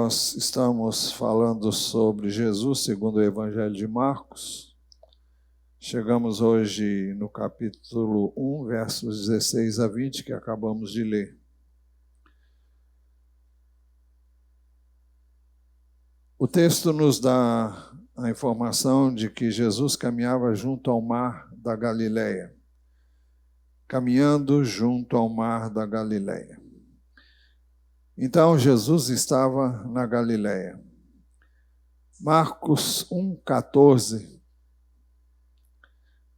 Nós estamos falando sobre Jesus segundo o Evangelho de Marcos. Chegamos hoje no capítulo 1, versos 16 a 20, que acabamos de ler. O texto nos dá a informação de que Jesus caminhava junto ao mar da Galileia. Caminhando junto ao mar da Galileia. Então, Jesus estava na Galileia. Marcos 1,14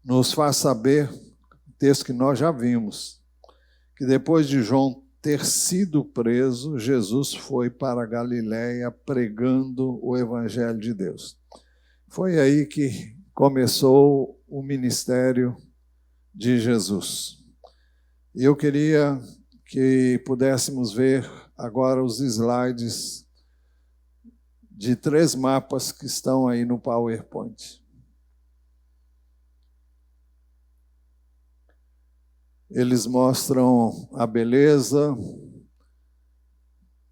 nos faz saber, texto que nós já vimos, que depois de João ter sido preso, Jesus foi para a Galileia pregando o Evangelho de Deus. Foi aí que começou o ministério de Jesus. E eu queria que pudéssemos ver agora os slides de 3 mapas que estão aí no PowerPoint. Eles mostram a beleza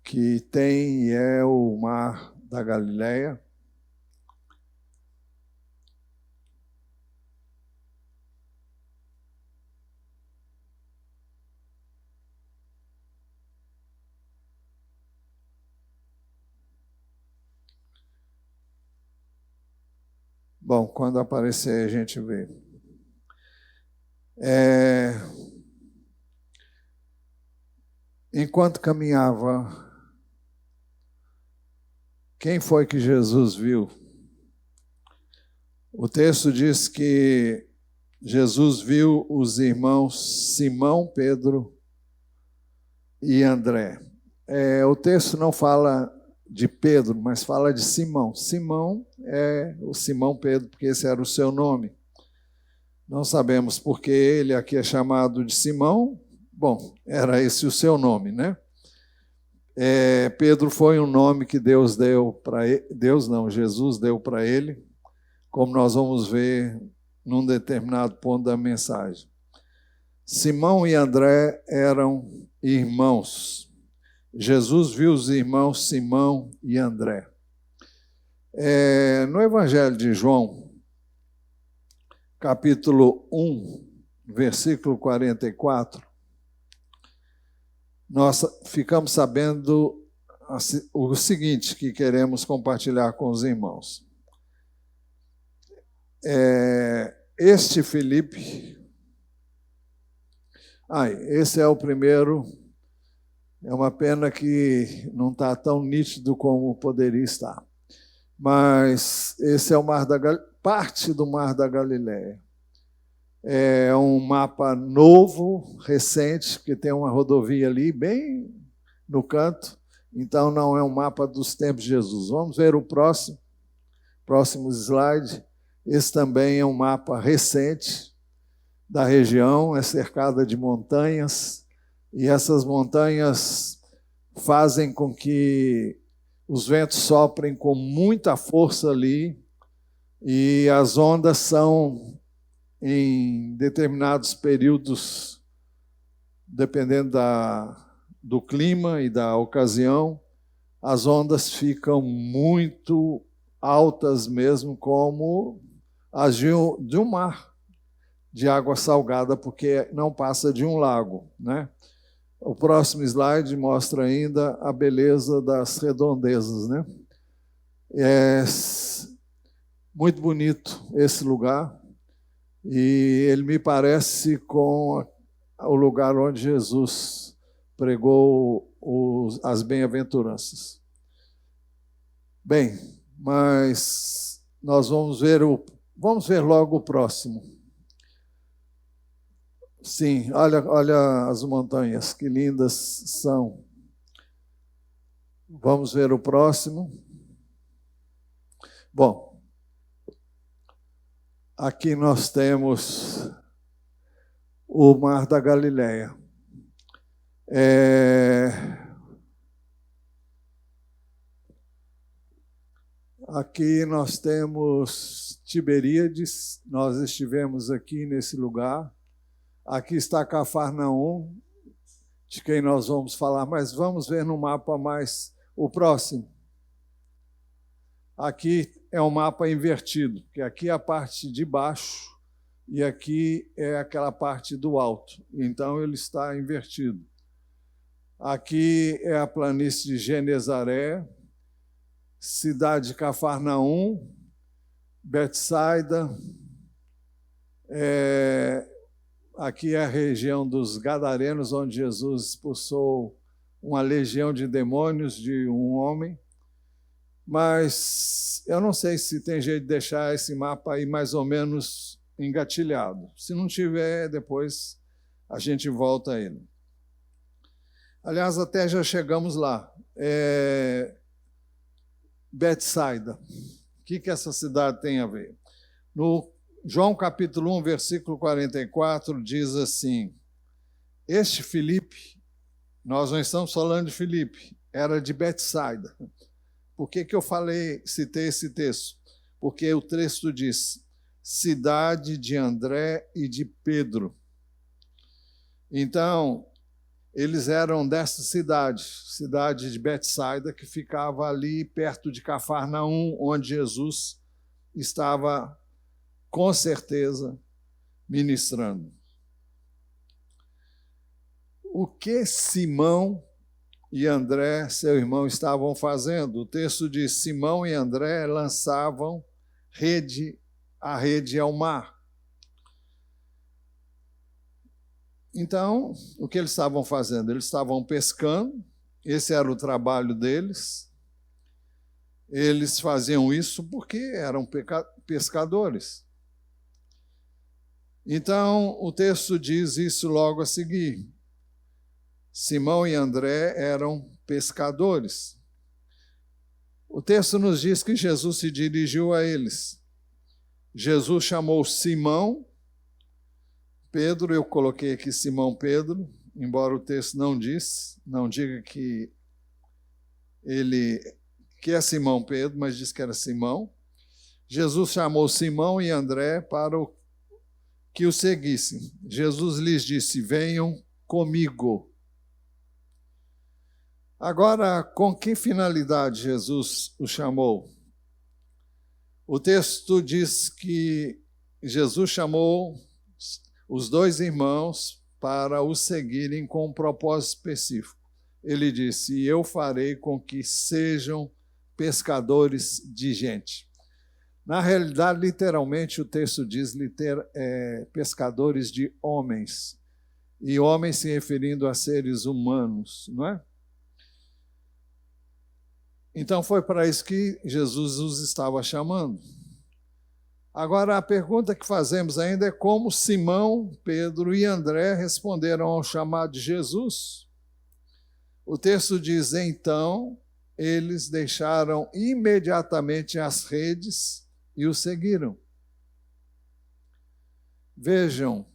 que tem e é o mar da Galileia. Bom, quando aparecer a gente vê. Enquanto caminhava, quem foi que Jesus viu? O texto diz que Jesus viu os irmãos Simão, Pedro e André. O texto não fala de Pedro, mas fala de Simão. Simão é o Simão Pedro, porque esse era o seu nome. Não sabemos por que ele aqui é chamado de Simão. Bom, era esse o seu nome, né? Pedro foi um nome que Deus deu para ele. Jesus deu para ele, como nós vamos ver num determinado ponto da mensagem. Simão e André eram irmãos. Jesus viu os irmãos Simão e André. No Evangelho de João, capítulo 1, versículo 44, nós ficamos sabendo o seguinte que queremos compartilhar com os irmãos. Este Filipe, esse é o primeiro. É uma pena que não está tão nítido como poderia estar. Mas esse é o parte do Mar da Galileia. É um mapa novo, recente, que tem uma rodovia ali bem no canto. Então não é um mapa dos tempos de Jesus. Vamos ver o próximo slide. Esse também é um mapa recente da região, é cercada de montanhas. E essas montanhas fazem com que os ventos soprem com muita força ali e as ondas são, em determinados períodos, dependendo do clima e da ocasião, as ondas ficam muito altas mesmo, como as de um mar de água salgada, porque não passa de um lago, né? O próximo slide mostra ainda a beleza das redondezas, né? É muito bonito esse lugar e ele me parece com o lugar onde Jesus pregou as bem-aventuranças. Bem, mas nós vamos ver logo o próximo. Sim, olha as montanhas, que lindas são. Vamos ver o próximo. Bom, aqui nós temos o Mar da Galileia. Aqui nós temos Tiberíades, nós estivemos aqui nesse lugar. Aqui está Cafarnaum, de quem nós vamos falar, mas vamos ver no mapa mais o próximo. Aqui é um mapa invertido, porque aqui é a parte de baixo e aqui é aquela parte do alto. Então, ele está invertido. Aqui é a planície de Genezaré, cidade de Cafarnaum, Betsaida. Aqui é a região dos Gadarenos, onde Jesus expulsou uma legião de demônios de um homem. Mas eu não sei se tem jeito de deixar esse mapa aí mais ou menos engatilhado. Se não tiver, depois a gente volta a ele. Aliás, até já chegamos lá. Betsaida. O que essa cidade tem a ver? No João capítulo 1, versículo 44, diz assim: este Filipe, nós não estamos falando de Filipe, era de Betsaida. Por que eu citei esse texto? Porque o texto diz, cidade de André e de Pedro. Então, eles eram dessa cidade de Betsaida, que ficava ali perto de Cafarnaum, onde Jesus estava, com certeza, ministrando. O que Simão e André, seu irmão, estavam fazendo? O texto diz, Simão e André lançavam a rede ao mar. Então, o que eles estavam fazendo? Eles estavam pescando, esse era o trabalho deles. Eles faziam isso porque eram pescadores. Então, o texto diz isso logo a seguir. Simão e André eram pescadores. O texto nos diz que Jesus se dirigiu a eles. Jesus chamou Simão, Pedro, eu coloquei aqui Simão Pedro, embora o texto não diga que é Simão Pedro, mas diz que era Simão. Jesus chamou Simão e André para que o seguissem. Jesus lhes disse, venham comigo. Agora, com que finalidade Jesus o chamou? O texto diz que Jesus chamou os dois irmãos para o seguirem com um propósito específico. Ele disse, eu farei com que sejam pescadores de gente. Na realidade, literalmente, o texto diz pescadores de homens. E homens se referindo a seres humanos, não é? Então, foi para isso que Jesus os estava chamando. Agora, a pergunta que fazemos ainda é como Simão, Pedro e André responderam ao chamado de Jesus. O texto diz, então, eles deixaram imediatamente as redes e o seguiram. Vejam,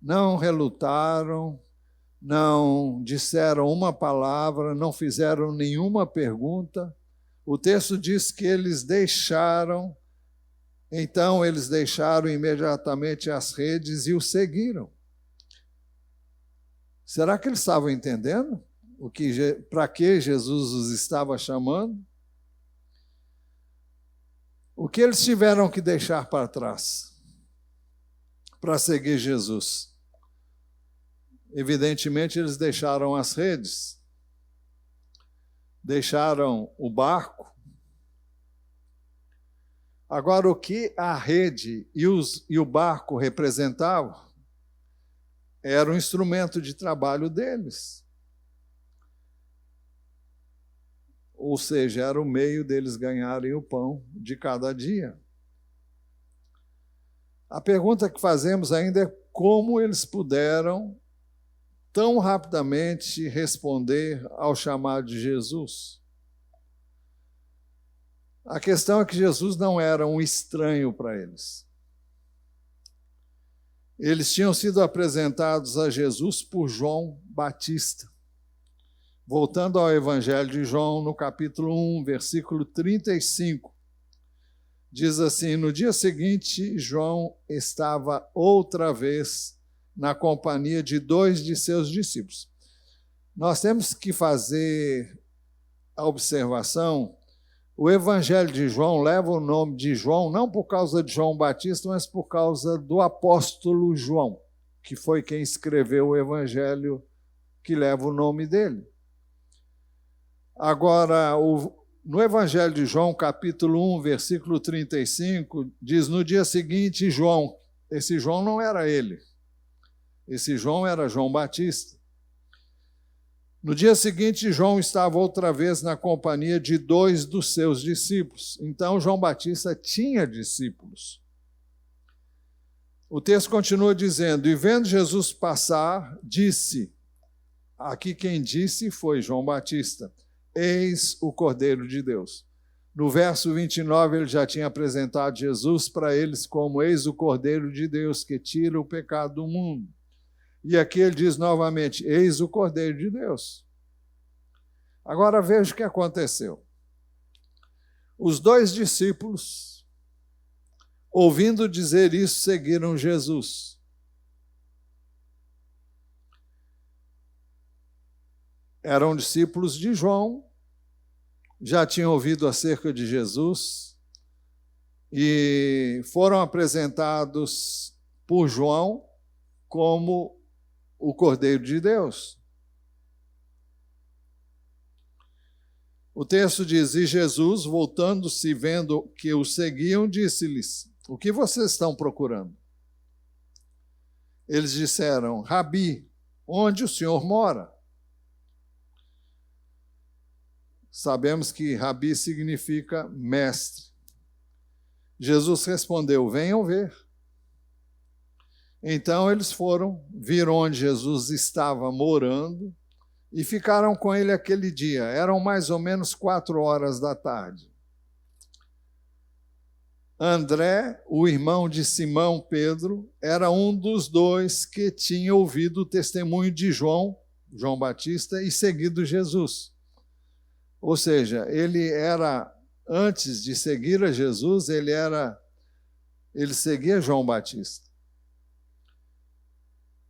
não relutaram, não disseram uma palavra, não fizeram nenhuma pergunta. O texto diz que eles deixaram imediatamente as redes e o seguiram. Será que eles estavam entendendo para que Jesus os estava chamando? O que eles tiveram que deixar para trás para seguir Jesus? Evidentemente, eles deixaram as redes, deixaram o barco. Agora, o que a rede e o barco representavam era um instrumento de trabalho deles. Ou seja, era o meio deles ganharem o pão de cada dia. A pergunta que fazemos ainda é como eles puderam tão rapidamente responder ao chamado de Jesus. A questão é que Jesus não era um estranho para eles. Eles tinham sido apresentados a Jesus por João Batista. Voltando ao Evangelho de João, no capítulo 1, versículo 35, diz assim, no dia seguinte, João estava outra vez na companhia de 2 de seus discípulos. Nós temos que fazer a observação O Evangelho de João leva o nome de João não por causa de João Batista, mas por causa do apóstolo João, que foi quem escreveu o Evangelho que leva o nome dele. Agora, no Evangelho de João, capítulo 1, versículo 35, diz, no dia seguinte, João, esse João não era ele, esse João era João Batista. No dia seguinte, João estava outra vez na companhia de 2 dos seus discípulos. Então, João Batista tinha discípulos. O texto continua dizendo, e vendo Jesus passar, disse, aqui quem disse foi João Batista, eis o Cordeiro de Deus. No verso 29, ele já tinha apresentado Jesus para eles como eis o Cordeiro de Deus que tira o pecado do mundo. E aqui ele diz novamente, eis o Cordeiro de Deus. Agora veja o que aconteceu. Os 2 discípulos, ouvindo dizer isso, seguiram Jesus. Eram discípulos de João, já tinham ouvido acerca de Jesus e foram apresentados por João como o Cordeiro de Deus. O texto diz, e Jesus, voltando-se, vendo que o seguiam, disse-lhes, o que vocês estão procurando? Eles disseram, Rabi, onde o Senhor mora? Sabemos que Rabi significa mestre. Jesus respondeu, venham ver. Então eles viram onde Jesus estava morando e ficaram com ele aquele dia. Eram mais ou menos 4 horas da tarde. André, o irmão de Simão Pedro, era um dos 2 que tinha ouvido o testemunho de João Batista, e seguido Jesus. Ou seja, ele era, antes de seguir a Jesus, ele seguia João Batista.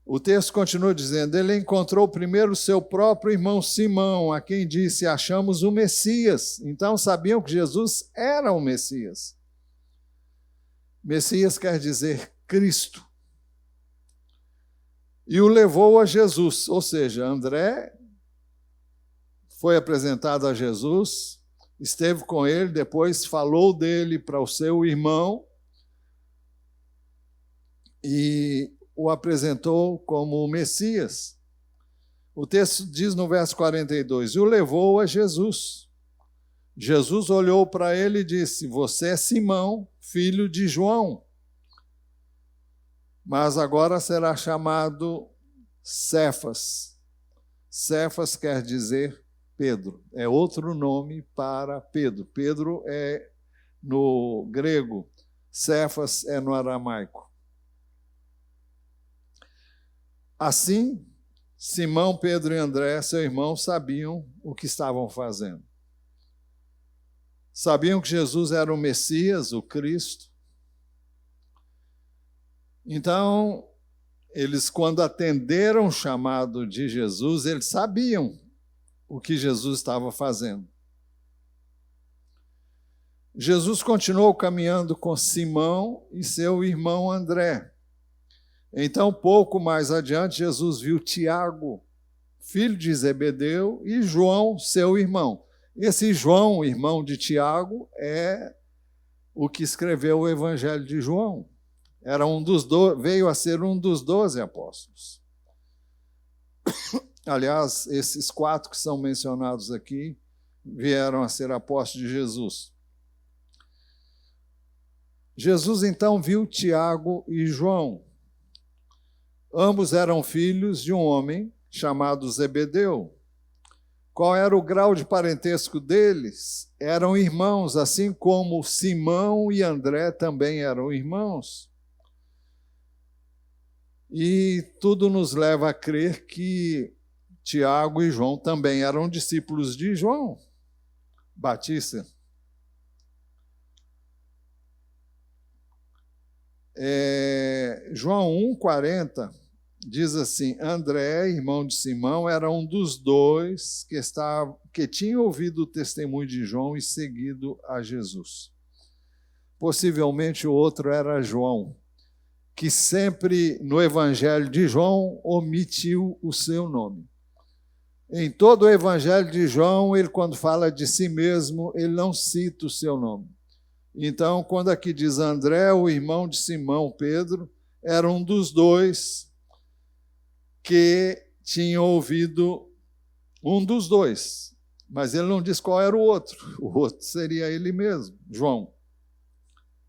O texto continua dizendo, ele encontrou primeiro seu próprio irmão Simão, a quem disse, achamos o Messias. Então sabiam que Jesus era o Messias. Messias quer dizer Cristo. E o levou a Jesus, ou seja, André foi apresentado a Jesus, esteve com ele, depois falou dele para o seu irmão e o apresentou como o Messias. O texto diz no verso 42, e o levou a Jesus. Jesus olhou para ele e disse, você é Simão, filho de João, mas agora será chamado Cefas. Cefas quer dizer Pedro, é outro nome para Pedro. Pedro é no grego, Cefas é no aramaico. Assim, Simão, Pedro e André, seu irmão, sabiam o que estavam fazendo. Sabiam que Jesus era o Messias, o Cristo. Então, eles, quando atenderam o chamado de Jesus, eles sabiam o que Jesus estava fazendo. Jesus continuou caminhando com Simão e seu irmão André. Então, pouco mais adiante, Jesus viu Tiago, filho de Zebedeu, e João, seu irmão. Esse João, irmão de Tiago, é o que escreveu o Evangelho de João. Era veio a ser um dos 12 apóstolos. Aliás, esses 4 que são mencionados aqui vieram a ser apóstolos de Jesus. Jesus, então, viu Tiago e João. Ambos eram filhos de um homem chamado Zebedeu. Qual era o grau de parentesco deles? Eram irmãos, assim como Simão e André também eram irmãos. E tudo nos leva a crer que Tiago e João também eram discípulos de João Batista. João 1,40 diz assim: André, irmão de Simão, era um dos dois que tinha ouvido o testemunho de João e seguido a Jesus. Possivelmente o outro era João, que sempre no Evangelho de João omitiu o seu nome. Em todo o Evangelho de João, ele, quando fala de si mesmo, ele não cita o seu nome. Então, quando aqui diz André, o irmão de Simão, Pedro, era um dos dois que tinha ouvido um dos dois. Mas ele não diz qual era o outro. O outro seria ele mesmo, João,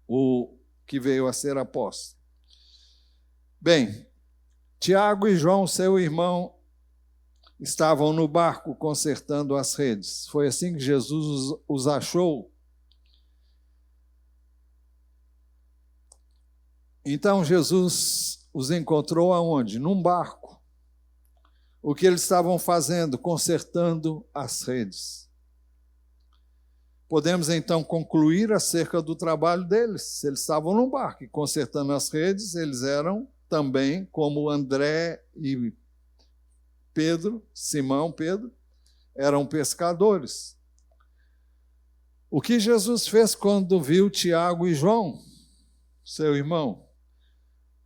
o que veio a ser apóstolo. Bem, Tiago e João, seu irmão, estavam no barco consertando as redes. Foi assim que Jesus os achou. Então Jesus os encontrou aonde? Num barco. O que eles estavam fazendo? Consertando as redes. Podemos então concluir acerca do trabalho deles. Se eles estavam num barco e consertando as redes, eles eram também, como André e Pedro, Simão, Pedro, eram pescadores. O que Jesus fez quando viu Tiago e João, seu irmão?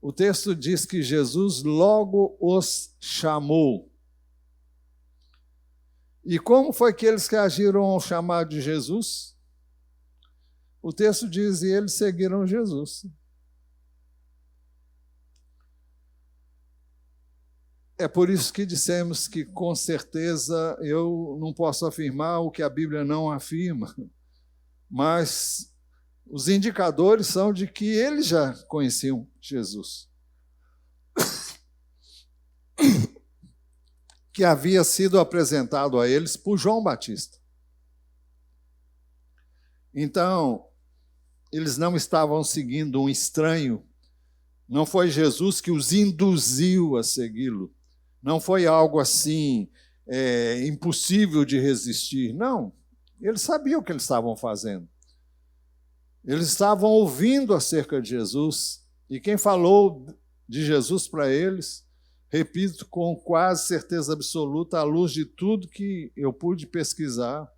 O texto diz que Jesus logo os chamou. E como foi que eles reagiram ao chamado de Jesus? O texto diz, e eles seguiram Jesus. É por isso que dissemos que, com certeza, eu não posso afirmar o que a Bíblia não afirma, mas os indicadores são de que eles já conheciam Jesus, que havia sido apresentado a eles por João Batista. Então, eles não estavam seguindo um estranho, não foi Jesus que os induziu a segui-lo, não foi algo assim impossível de resistir, não. Eles sabiam o que eles estavam fazendo. Eles estavam ouvindo acerca de Jesus, e quem falou de Jesus para eles, repito com quase certeza absoluta, à luz de tudo que eu pude pesquisar,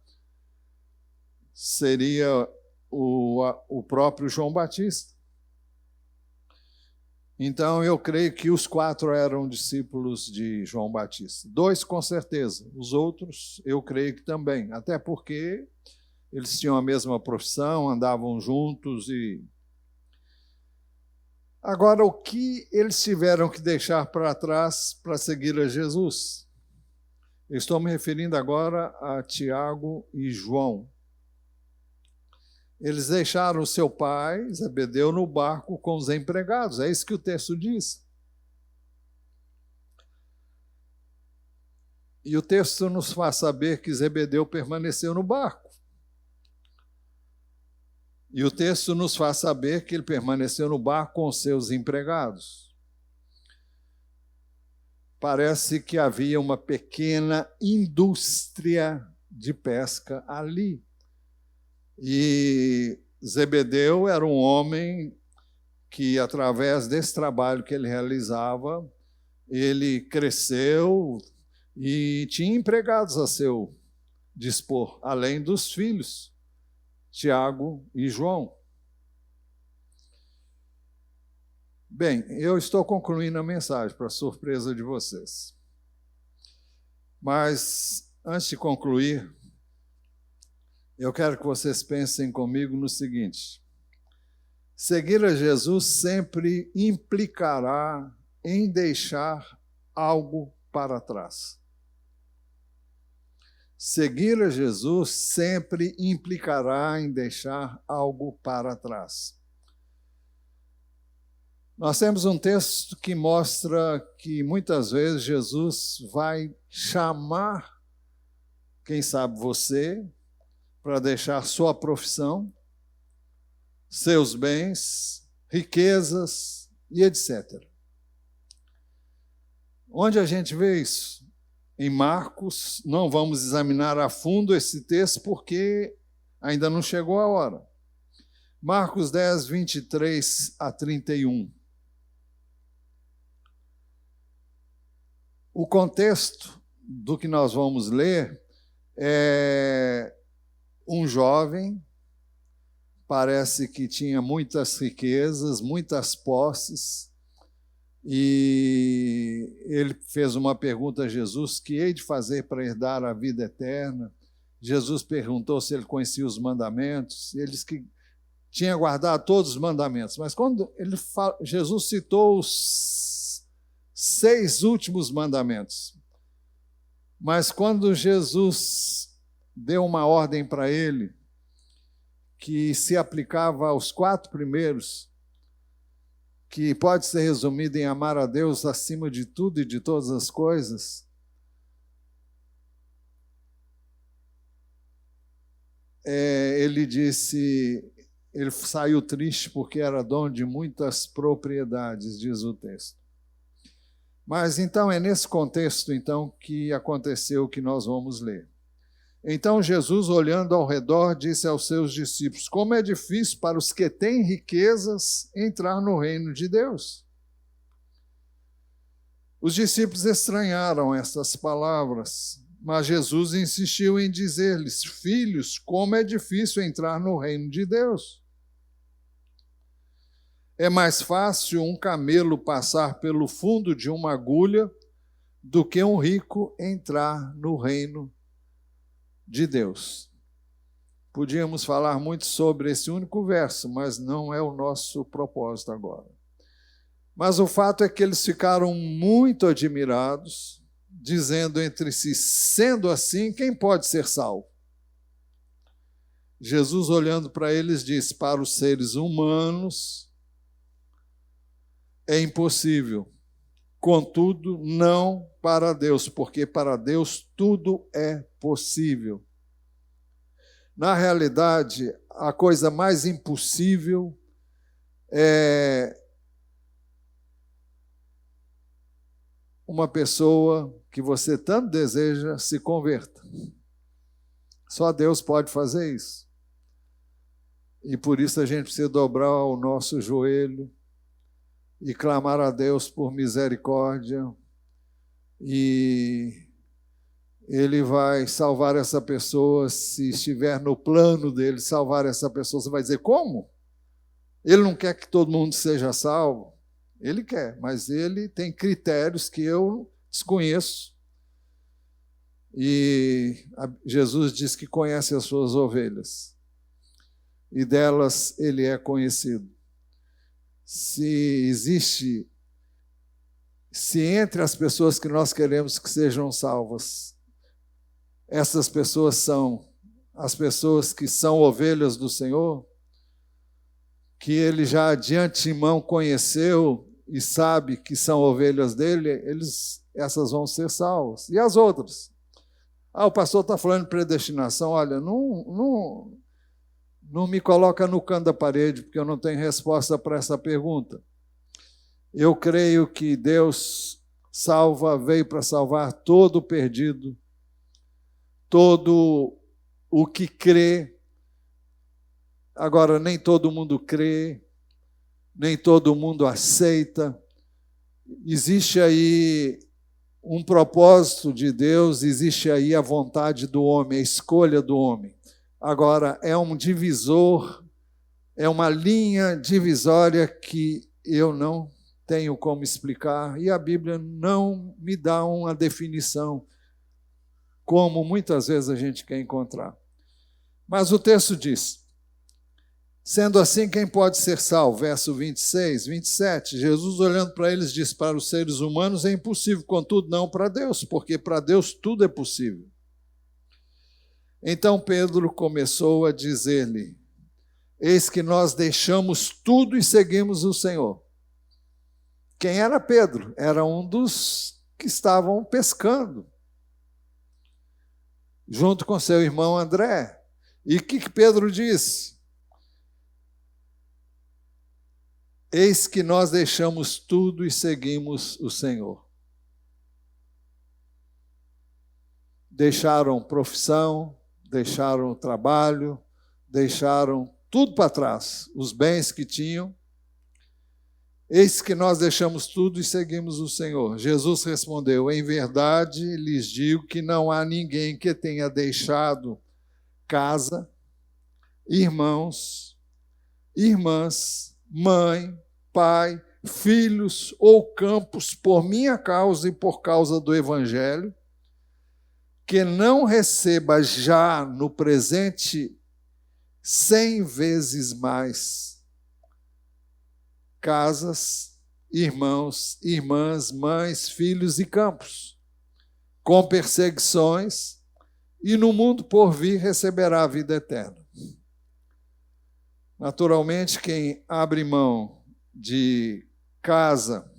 seria o próprio João Batista. Então, eu creio que os 4 eram discípulos de João Batista. 2, com certeza. Os outros, eu creio que também. Até porque eles tinham a mesma profissão, andavam juntos. Agora, o que eles tiveram que deixar para trás para seguir a Jesus? Eu estou me referindo agora a Tiago e João. Eles deixaram o seu pai, Zebedeu, no barco com os empregados. É isso que o texto diz. E o texto nos faz saber que Zebedeu permaneceu no barco. E o texto nos faz saber que ele permaneceu no barco com os seus empregados. Parece que havia uma pequena indústria de pesca ali. E Zebedeu era um homem que, através desse trabalho que ele realizava, ele cresceu e tinha empregados a seu dispor, além dos filhos, Tiago e João. Bem, eu estou concluindo a mensagem, para surpresa de vocês. Mas, antes de concluir, eu quero que vocês pensem comigo no seguinte: seguir a Jesus sempre implicará em deixar algo para trás. Seguir a Jesus sempre implicará em deixar algo para trás. Nós temos um texto que mostra que muitas vezes Jesus vai chamar, quem sabe você, para deixar sua profissão, seus bens, riquezas e etc. Onde a gente vê isso? Em Marcos, não vamos examinar a fundo esse texto porque ainda não chegou a hora. Marcos 10, 23 a 31. O contexto do que nós vamos ler é um jovem, parece que tinha muitas riquezas, muitas posses, e ele fez uma pergunta a Jesus: que hei de fazer para herdar a vida eterna? Jesus perguntou se ele conhecia os mandamentos, ele disse que tinha guardado todos os mandamentos, mas quando Jesus citou os 6 últimos mandamentos, mas quando Jesus deu uma ordem para ele, que se aplicava aos 4 primeiros, que pode ser resumido em amar a Deus acima de tudo e de todas as coisas, ele disse, ele saiu triste porque era dono de muitas propriedades, diz o texto. Mas então é nesse contexto então que aconteceu o que nós vamos ler. Então Jesus, olhando ao redor, disse aos seus discípulos: como é difícil para os que têm riquezas entrar no reino de Deus. Os discípulos estranharam essas palavras, mas Jesus insistiu em dizer-lhes: filhos, como é difícil entrar no reino de Deus. É mais fácil um camelo passar pelo fundo de uma agulha do que um rico entrar no reino de Deus. Podíamos falar muito sobre esse único verso, mas não é o nosso propósito agora. Mas o fato é que eles ficaram muito admirados, dizendo entre si: sendo assim, quem pode ser salvo? Jesus, olhando para eles, disse: para os seres humanos é impossível, contudo, não para Deus, porque para Deus tudo é possível. Na realidade, a coisa mais impossível é uma pessoa que você tanto deseja se converta. Só Deus pode fazer isso. E por isso a gente precisa dobrar o nosso joelho e clamar a Deus por misericórdia, e Ele vai salvar essa pessoa se estiver no plano dele salvar essa pessoa. Você vai dizer: como? Ele não quer que todo mundo seja salvo? Ele quer, mas ele tem critérios que eu desconheço. E Jesus diz que conhece as suas ovelhas, e delas ele é conhecido. Se entre as pessoas que nós queremos que sejam salvas, essas pessoas são as pessoas que são ovelhas do Senhor, que Ele já de antemão conheceu e sabe que são ovelhas dele, essas vão ser salvas. E as outras? O pastor está falando de predestinação. Olha, não me coloca no canto da parede, porque eu não tenho resposta para essa pergunta. Eu creio que Deus veio para salvar todo o perdido, todo o que crê. Agora, nem todo mundo crê, nem todo mundo aceita. Existe aí um propósito de Deus, existe aí a vontade do homem, a escolha do homem. Agora, é um divisor, é uma linha divisória que eu não tenho como explicar, e a Bíblia não me dá uma definição, como muitas vezes a gente quer encontrar. Mas o texto diz: sendo assim, quem pode ser salvo? Verso 26, 27, Jesus, olhando para eles, diz: para os seres humanos é impossível, contudo não para Deus, porque para Deus tudo é possível. Então Pedro começou a dizer-lhe: eis que nós deixamos tudo e seguimos o Senhor. Quem era Pedro? Era um dos que estavam pescando, junto com seu irmão André. E o que Pedro disse? Eis que nós deixamos tudo e seguimos o Senhor. Deixaram profissão, deixaram trabalho, deixaram tudo para trás, os bens que tinham. Eis que nós deixamos tudo e seguimos o Senhor. Jesus respondeu: em verdade lhes digo que não há ninguém que tenha deixado casa, irmãos, irmãs, mãe, pai, filhos ou campos por minha causa e por causa do Evangelho, que não receba já no presente 100 vezes mais casas, irmãos, irmãs, mães, filhos e campos, com perseguições, e no mundo por vir receberá a vida eterna. Naturalmente, quem abre mão de casa,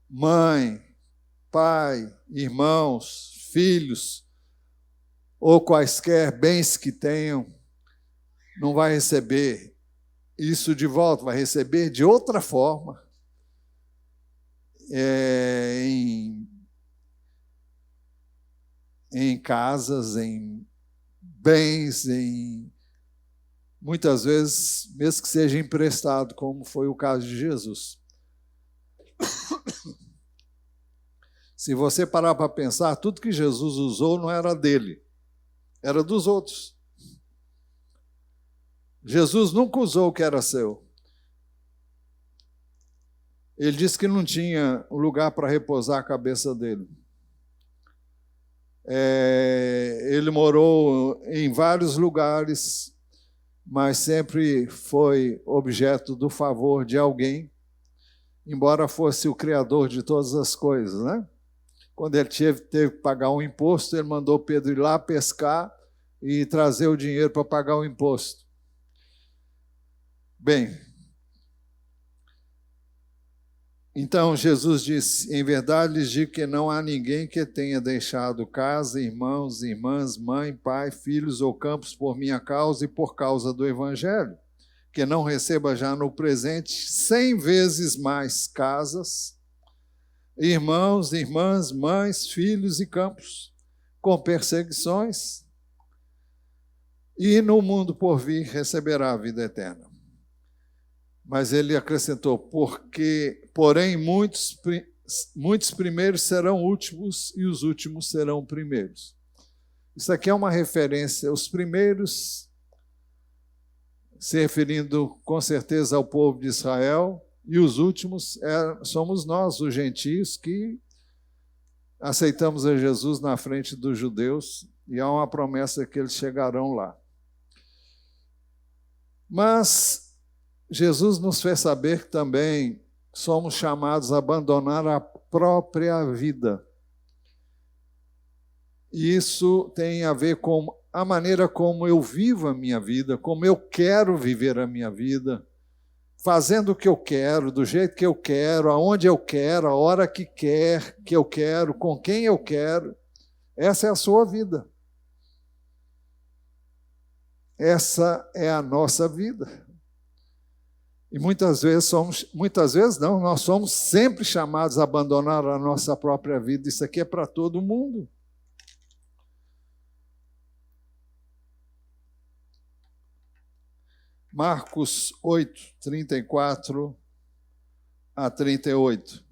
mãe, pai, irmãos, filhos, ou quaisquer bens que tenham, não vai receber isso de volta, vai receber de outra forma, em casas, em bens, muitas vezes, mesmo que seja emprestado, como foi o caso de Jesus. Se você parar para pensar, tudo que Jesus usou não era dele, era dos outros. Jesus nunca usou o que era seu. Ele disse que não tinha um lugar para repousar a cabeça dele. Ele morou em vários lugares, mas sempre foi objeto do favor de alguém, embora fosse o Criador de todas as coisas, né? Quando ele teve que pagar um imposto, ele mandou Pedro ir lá pescar e trazer o dinheiro para pagar o imposto. Bem, então Jesus disse: em verdade lhes digo que não há ninguém que tenha deixado casa, irmãos, irmãs, mãe, pai, filhos ou campos por minha causa e por causa do Evangelho, que não receba já no presente 100 vezes mais casas, irmãos, irmãs, mães, filhos e campos, com perseguições, e no mundo por vir receberá a vida eterna. Mas ele acrescentou: porém muitos primeiros serão últimos e os últimos serão primeiros. Isso aqui é uma referência, os primeiros, se referindo com certeza ao povo de Israel, e os últimos somos nós, os gentios, que aceitamos a Jesus na frente dos judeus, e há uma promessa que eles chegarão lá. Mas Jesus nos fez saber que também somos chamados a abandonar a própria vida. E isso tem a ver com a maneira como eu vivo a minha vida, como eu quero viver a minha vida, fazendo o que eu quero, do jeito que eu quero, aonde eu quero, a hora que eu quero, com quem eu quero. Essa é a sua vida. Essa é a nossa vida. E muitas vezes nós somos sempre chamados a abandonar a nossa própria vida. Isso aqui é para todo mundo. Marcos 8, 34 a 38.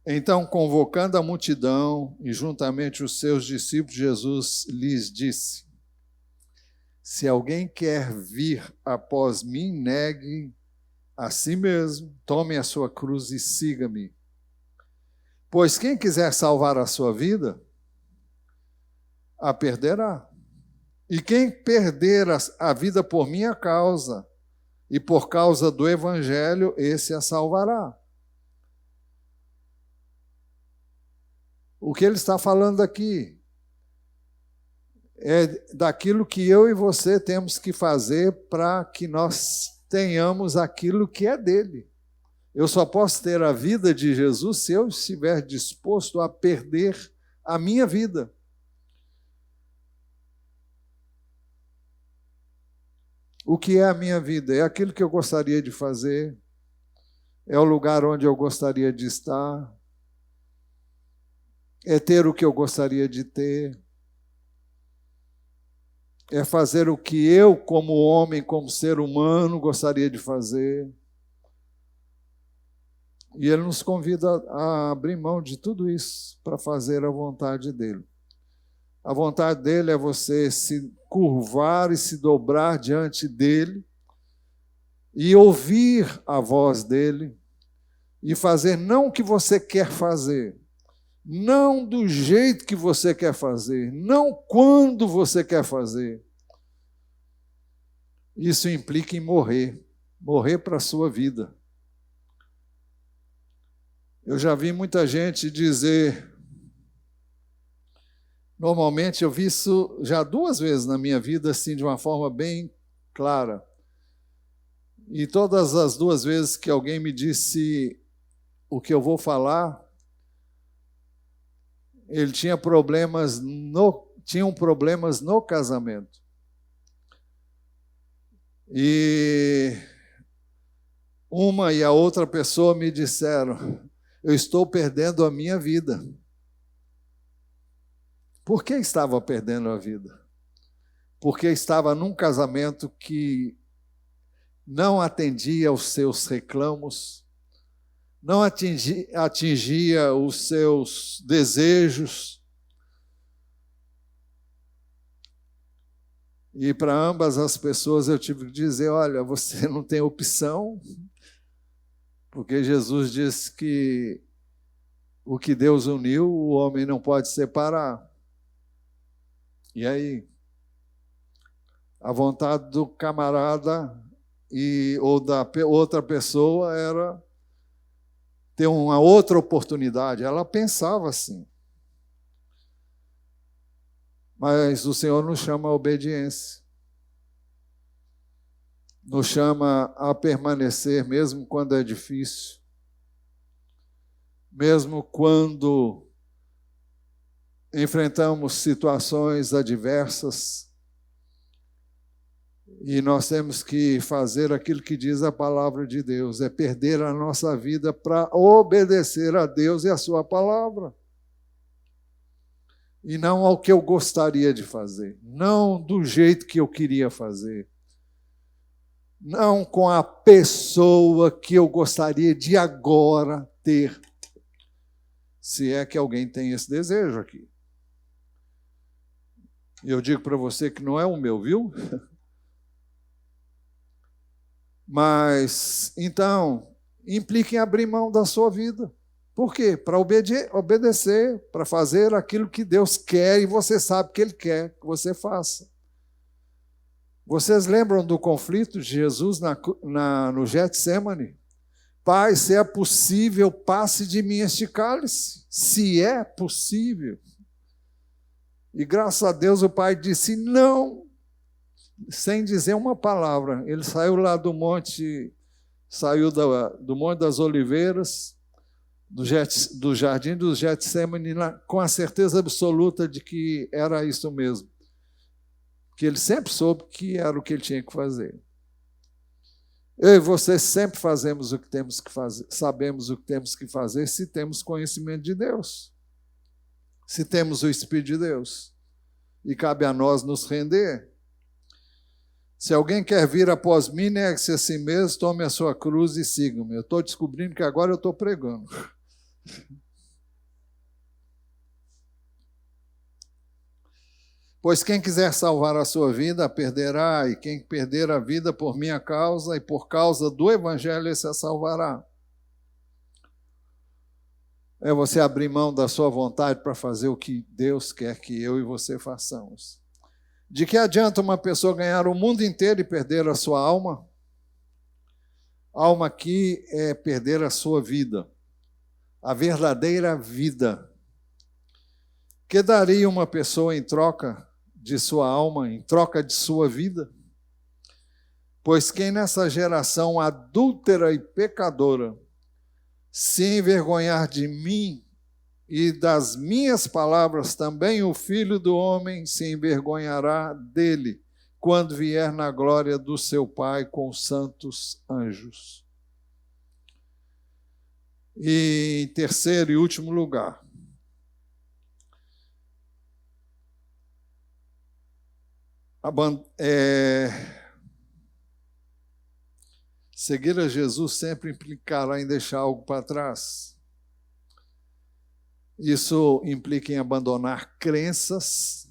Então, convocando a multidão e juntamente os seus discípulos, Jesus lhes disse: se alguém quer vir após mim, negue a si mesmo, tome a sua cruz e siga-me. Pois quem quiser salvar a sua vida, a perderá. E quem perder a vida por minha causa e por causa do Evangelho, esse a salvará. O que ele está falando aqui é daquilo que eu e você temos que fazer para que nós tenhamos aquilo que é dele. Eu só posso ter a vida de Jesus se eu estiver disposto a perder a minha vida. O que é a minha vida? É aquilo que eu gostaria de fazer, é o lugar onde eu gostaria de estar, é ter o que eu gostaria de ter, é fazer o que eu, como homem, como ser humano, gostaria de fazer. E ele nos convida a abrir mão de tudo isso para fazer a vontade dele. A vontade dele é você se curvar e se dobrar diante dele e ouvir a voz dele e fazer não o que você quer fazer, não do jeito que você quer fazer, não quando você quer fazer. Isso implica em morrer para a sua vida. Eu já vi muita gente dizer, normalmente eu vi isso já 2 vezes na minha vida, assim, de uma forma bem clara. E todas as 2 vezes que alguém me disse o que eu vou falar, ele tinham problemas no casamento. E uma e a outra pessoa me disseram, eu estou perdendo a minha vida. Por que estava perdendo a vida? Porque estava num casamento que não atendia aos seus reclamos, não atingia os seus desejos. E para ambas as pessoas eu tive que dizer, olha, você não tem opção, porque Jesus disse que o que Deus uniu, o homem não pode separar. E aí? A vontade do camarada ou da outra pessoa era ter uma outra oportunidade. Ela pensava assim. Mas o Senhor nos chama à obediência. Nos chama a permanecer, mesmo quando é difícil. Mesmo quando enfrentamos situações adversas. E nós temos que fazer aquilo que diz a palavra de Deus, é perder a nossa vida para obedecer a Deus e a sua palavra. E não ao que eu gostaria de fazer, não do jeito que eu queria fazer, não com a pessoa que eu gostaria de agora ter, se é que alguém tem esse desejo aqui. E eu digo para você que não é o meu, viu? Mas, então, implica em abrir mão da sua vida. Por quê? Para obedecer, para fazer aquilo que Deus quer e você sabe que Ele quer que você faça. Vocês lembram do conflito de Jesus no Getsemane? Pai, se é possível, passe de mim este cálice. Se é possível. E graças a Deus o Pai disse não, sem dizer uma palavra. Ele saiu lá do monte, do Monte das Oliveiras, do jardim do Getsemane, com a certeza absoluta de que era isso mesmo. Que ele sempre soube que era o que ele tinha que fazer. Eu e você sempre fazemos o que temos que fazer, sabemos o que temos que fazer se temos conhecimento de Deus, se temos o Espírito de Deus. E cabe a nós nos render. Se alguém quer vir após mim, negue-se a si mesmo, tome a sua cruz e siga-me. Eu estou descobrindo que agora eu estou pregando. Pois quem quiser salvar a sua vida, a perderá, e quem perder a vida por minha causa e por causa do Evangelho, esse a salvará. É você abrir mão da sua vontade para fazer o que Deus quer que eu e você façamos. De que adianta uma pessoa ganhar o mundo inteiro e perder a sua alma? Alma aqui é perder a sua vida, a verdadeira vida. Que daria uma pessoa em troca de sua alma, em troca de sua vida? Pois quem nessa geração adúltera e pecadora se envergonhar de mim e das minhas palavras, também o Filho do Homem se envergonhará dele, quando vier na glória do seu Pai com os santos anjos. E em terceiro e último lugar, Seguir a Jesus sempre implicará em deixar algo para trás. Isso implica em abandonar crenças,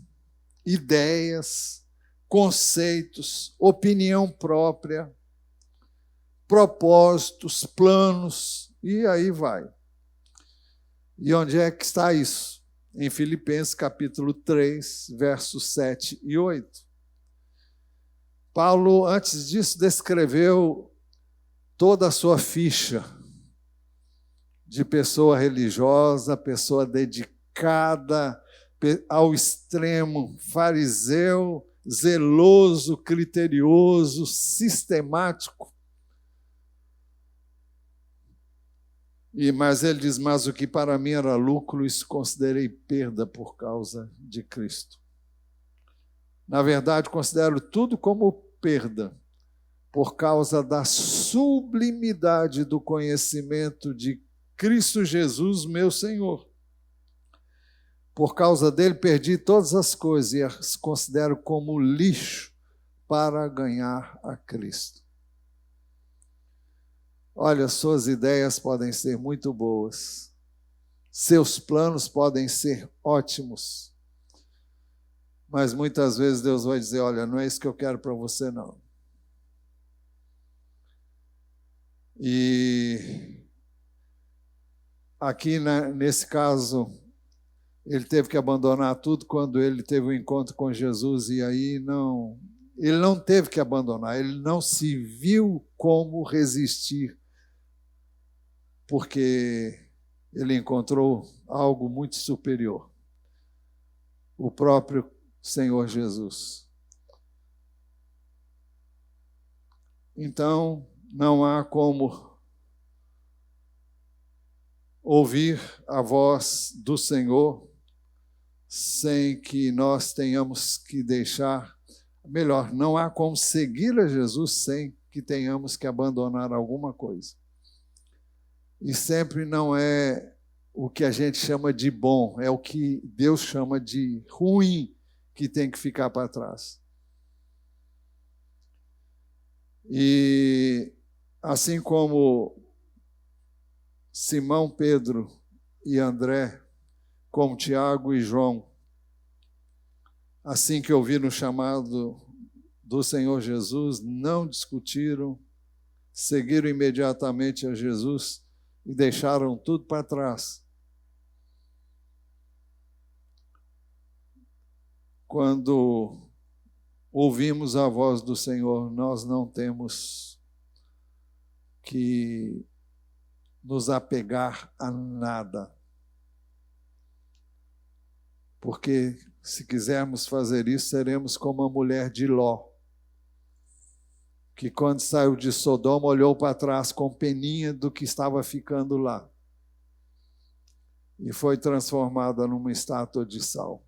ideias, conceitos, opinião própria, propósitos, planos, e aí vai. E onde é que está isso? Em Filipenses capítulo 3, versos 7 e 8. Paulo, antes disso, descreveu toda a sua ficha de pessoa religiosa, pessoa dedicada ao extremo, fariseu, zeloso, criterioso, sistemático. Mas ele diz, mas o que para mim era lucro, isso considerei perda por causa de Cristo. Na verdade, considero tudo como perda, por causa da sublimidade do conhecimento de Cristo Jesus, meu Senhor. Por causa dele, perdi todas as coisas e as considero como lixo para ganhar a Cristo. Olha, suas ideias podem ser muito boas, seus planos podem ser ótimos, mas muitas vezes Deus vai dizer, olha, não é isso que eu quero para você, não. E aqui, nesse caso, ele teve que abandonar tudo quando ele teve um encontro com Jesus, e aí ele não teve que abandonar, ele não se viu como resistir, porque ele encontrou algo muito superior, o próprio Senhor Jesus. Então, não há como ouvir a voz do Senhor sem que nós tenhamos que deixar, melhor, não há como seguir a Jesus sem que tenhamos que abandonar alguma coisa. E sempre não é o que a gente chama de bom, é o que Deus chama de ruim que tem que ficar para trás. E assim como Simão, Pedro e André, como Tiago e João, assim que ouviram o chamado do Senhor Jesus, não discutiram, seguiram imediatamente a Jesus e deixaram tudo para trás. Quando ouvimos a voz do Senhor, nós não temos que nos apegar a nada. Porque se quisermos fazer isso, seremos como a mulher de Ló, que quando saiu de Sodoma, olhou para trás com peninha do que estava ficando lá. E foi transformada numa estátua de sal.